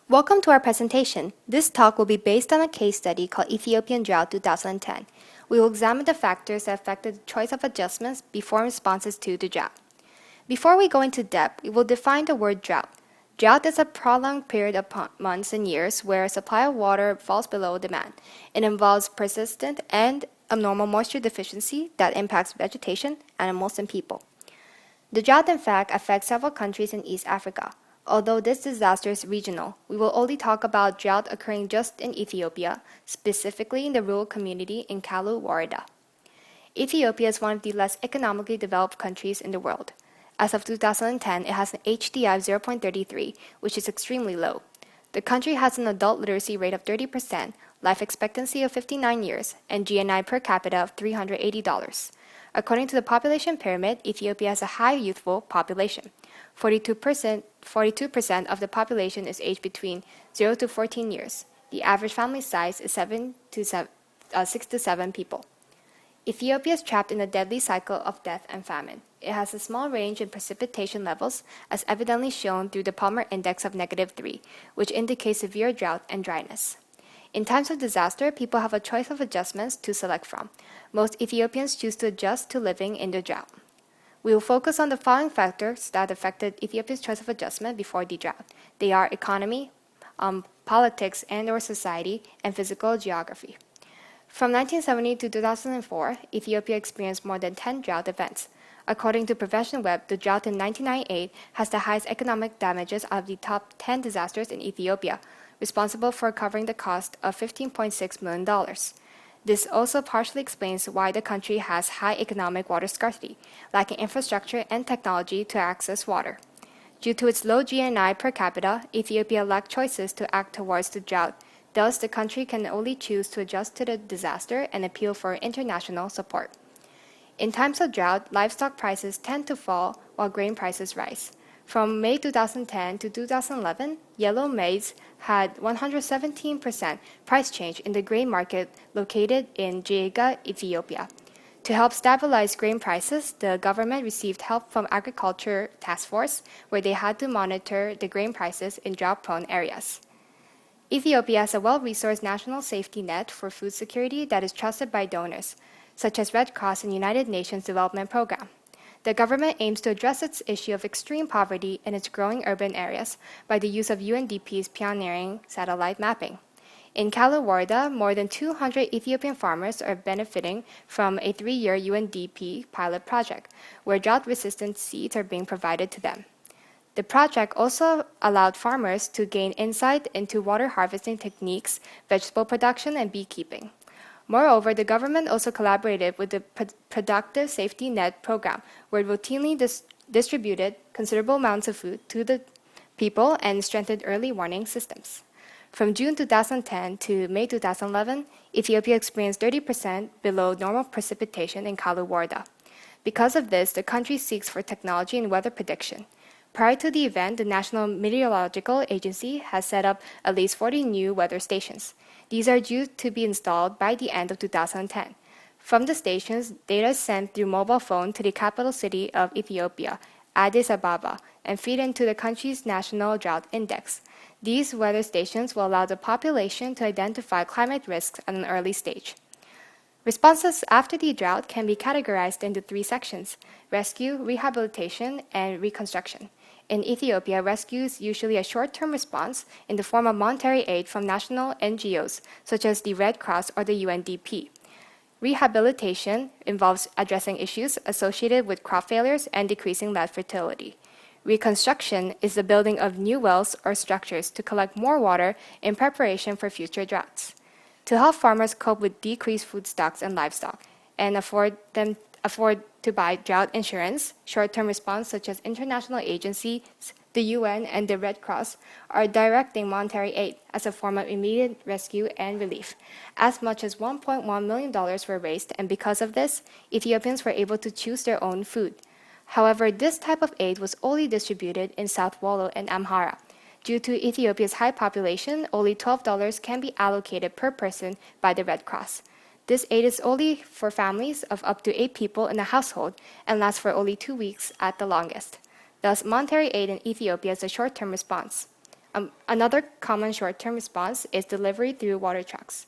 Welcome to our presentation. This talk will be based on a case study called Ethiopian Drought 2010. We will examine the factors that affected the choice of adjustments before responses to the drought. Before we go into depth, we will define the word drought. Drought is a prolonged period of months and years where supply of water falls below demand. It involves persistent and abnormal moisture deficiency that impacts vegetation, animals, and people. The drought, in fact, affects several countries in East Africa. Although this disaster is regional, we will only talk about drought occurring just in Ethiopia, specifically in the rural community in Kalu Warada. Ethiopia is one of the less economically developed countries in the world. As of 2010, it has an HDI of 0.33, which is extremely low. The country has an adult literacy rate of 30%, life expectancy of 59 years, and GNI per capita of $380. According to the population pyramid, Ethiopia has a high youthful population. 42% of the population is aged between 0 to 14 years. The average family size is 6 to 7 people. Ethiopia is trapped in a deadly cycle of death and famine. It has a small range in precipitation levels, as evidently shown through the Palmer Index of -3, which indicates severe drought and dryness. In times of disaster, people have a choice of adjustments to select from. Most Ethiopians choose to adjust to living in the drought. We will focus on the following factors that affected Ethiopia's choice of adjustment before the drought. They are economy, politics and/or society, and physical geography. From 1970 to 2004, Ethiopia experienced more than 10 drought events. According to Profession Web, the drought in 1998 has the highest economic damages out of the top 10 disasters in Ethiopia, responsible for covering the cost of $15.6 million. This also partially explains why the country has high economic water scarcity, lacking infrastructure and technology to access water. Due to its low GNI per capita, Ethiopia lacked choices to act towards the drought. Thus, the country can only choose to adjust to the disaster and appeal for international support. In times of drought, livestock prices tend to fall while grain prices rise. From May 2010 to 2011, yellow maize had 117% price change in the grain market located in Jega, Ethiopia. To help stabilize grain prices, the government received help from Agriculture Task Force, where they had to monitor the grain prices in drought-prone areas. Ethiopia has a well-resourced national safety net for food security that is trusted by donors, such as Red Cross and United Nations Development Program. The government aims to address its issue of extreme poverty in its growing urban areas by the use of UNDP's pioneering satellite mapping. In Kalu Warda, more than 200 Ethiopian farmers are benefiting from a 3-year UNDP pilot project, where drought-resistant seeds are being provided to them. The project also allowed farmers to gain insight into water harvesting techniques, vegetable production, and beekeeping. Moreover, the government also collaborated with the Productive Safety Net program, where it routinely distributed considerable amounts of food to the people and strengthened early warning systems. From June 2010 to May 2011, Ethiopia experienced 30% below normal precipitation in Kalu Warda. Because of this, the country seeks for technology in weather prediction. Prior to the event, the National Meteorological Agency has set up at least 40 new weather stations. These are due to be installed by the end of 2010. From the stations, data is sent through mobile phone to the capital city of Ethiopia, Addis Ababa, and feed into the country's National Drought Index. These weather stations will allow the population to identify climate risks at an early stage. Responses after the drought can be categorized into 3 sections: rescue, rehabilitation, and reconstruction. In Ethiopia, rescue is usually a short-term response in the form of monetary aid from national NGOs, such as the Red Cross or the UNDP. Rehabilitation involves addressing issues associated with crop failures and decreasing land fertility. Reconstruction is the building of new wells or structures to collect more water in preparation for future droughts. To help farmers cope with decreased food stocks and livestock and afford to buy drought insurance, short-term response such as international agencies, the UN, and the Red Cross are directing monetary aid as a form of immediate rescue and relief. As much as $1.1 million were raised, and because of this, Ethiopians were able to choose their own food. However, this type of aid was only distributed in South Wollo and Amhara. Due to Ethiopia's high population, only $12 can be allocated per person by the Red Cross. This aid is only for families of up to 8 people in a household and lasts for only 2 weeks at the longest. Thus, monetary aid in Ethiopia is a short-term response. Another common short-term response is delivery through water trucks.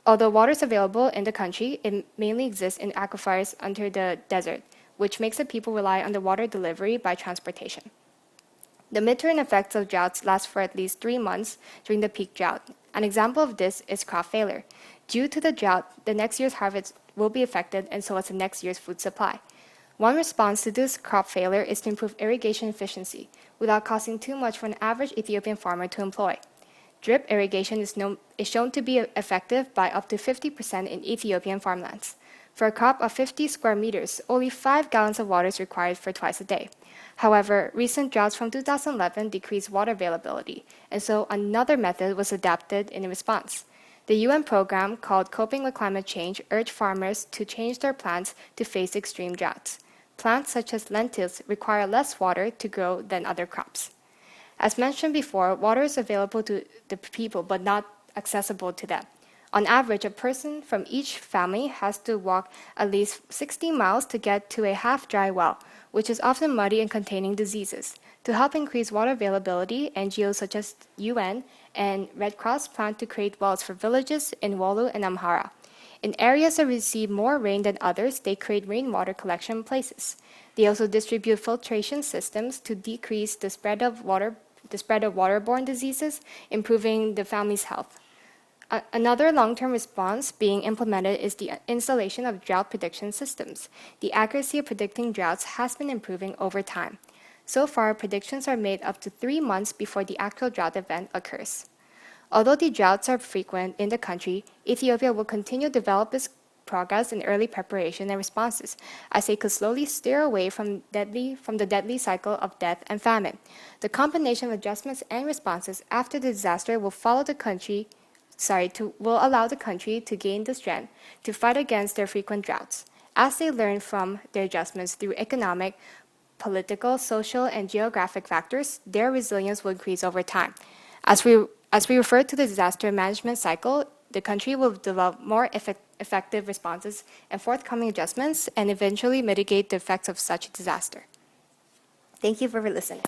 Although water is available in the country, it mainly exists in aquifers under the desert, which makes the people rely on the water delivery by transportation. The midterm effects of droughts last for at least 3 months during the peak drought. An example of this is crop failure. Due to the drought, the next year's harvest will be affected, and so is the next year's food supply. One response to this crop failure is to improve irrigation efficiency without costing too much for an average Ethiopian farmer to employ. Drip irrigation is shown to be effective by up to 50% in Ethiopian farmlands. For a crop of 50 square meters, only 5 gallons of water is required for twice a day. However, recent droughts from 2011 decreased water availability, and so another method was adapted in response. The UN program called Coping with Climate Change urged farmers to change their plants to face extreme droughts. Plants such as lentils require less water to grow than other crops. As mentioned before, water is available to the people but not accessible to them. On average, a person from each family has to walk at least 60 miles to get to a half-dry well, which is often muddy and containing diseases. To help increase water availability, NGOs such as UN and Red Cross plan to create wells for villages in Wolu and Amhara. In areas that receive more rain than others, they create rainwater collection places. They also distribute filtration systems to decrease the spread of waterborne diseases, improving the family's health. Another long-term response being implemented is the installation of drought prediction systems. The accuracy of predicting droughts has been improving over time. So far, predictions are made up to 3 months before the actual drought event occurs. Although the droughts are frequent in the country, Ethiopia will continue to develop its progress in early preparation and responses, as they could slowly steer away from the deadly cycle of death and famine. The combination of adjustments and responses after the disaster will allow the country to gain the strength to fight against their frequent droughts. As they learn from their adjustments through economic, political, social, and geographic factors, their resilience will increase over time. As we refer to the disaster management cycle, the country will develop more effective responses and forthcoming adjustments and eventually mitigate the effects of such a disaster. Thank you for listening.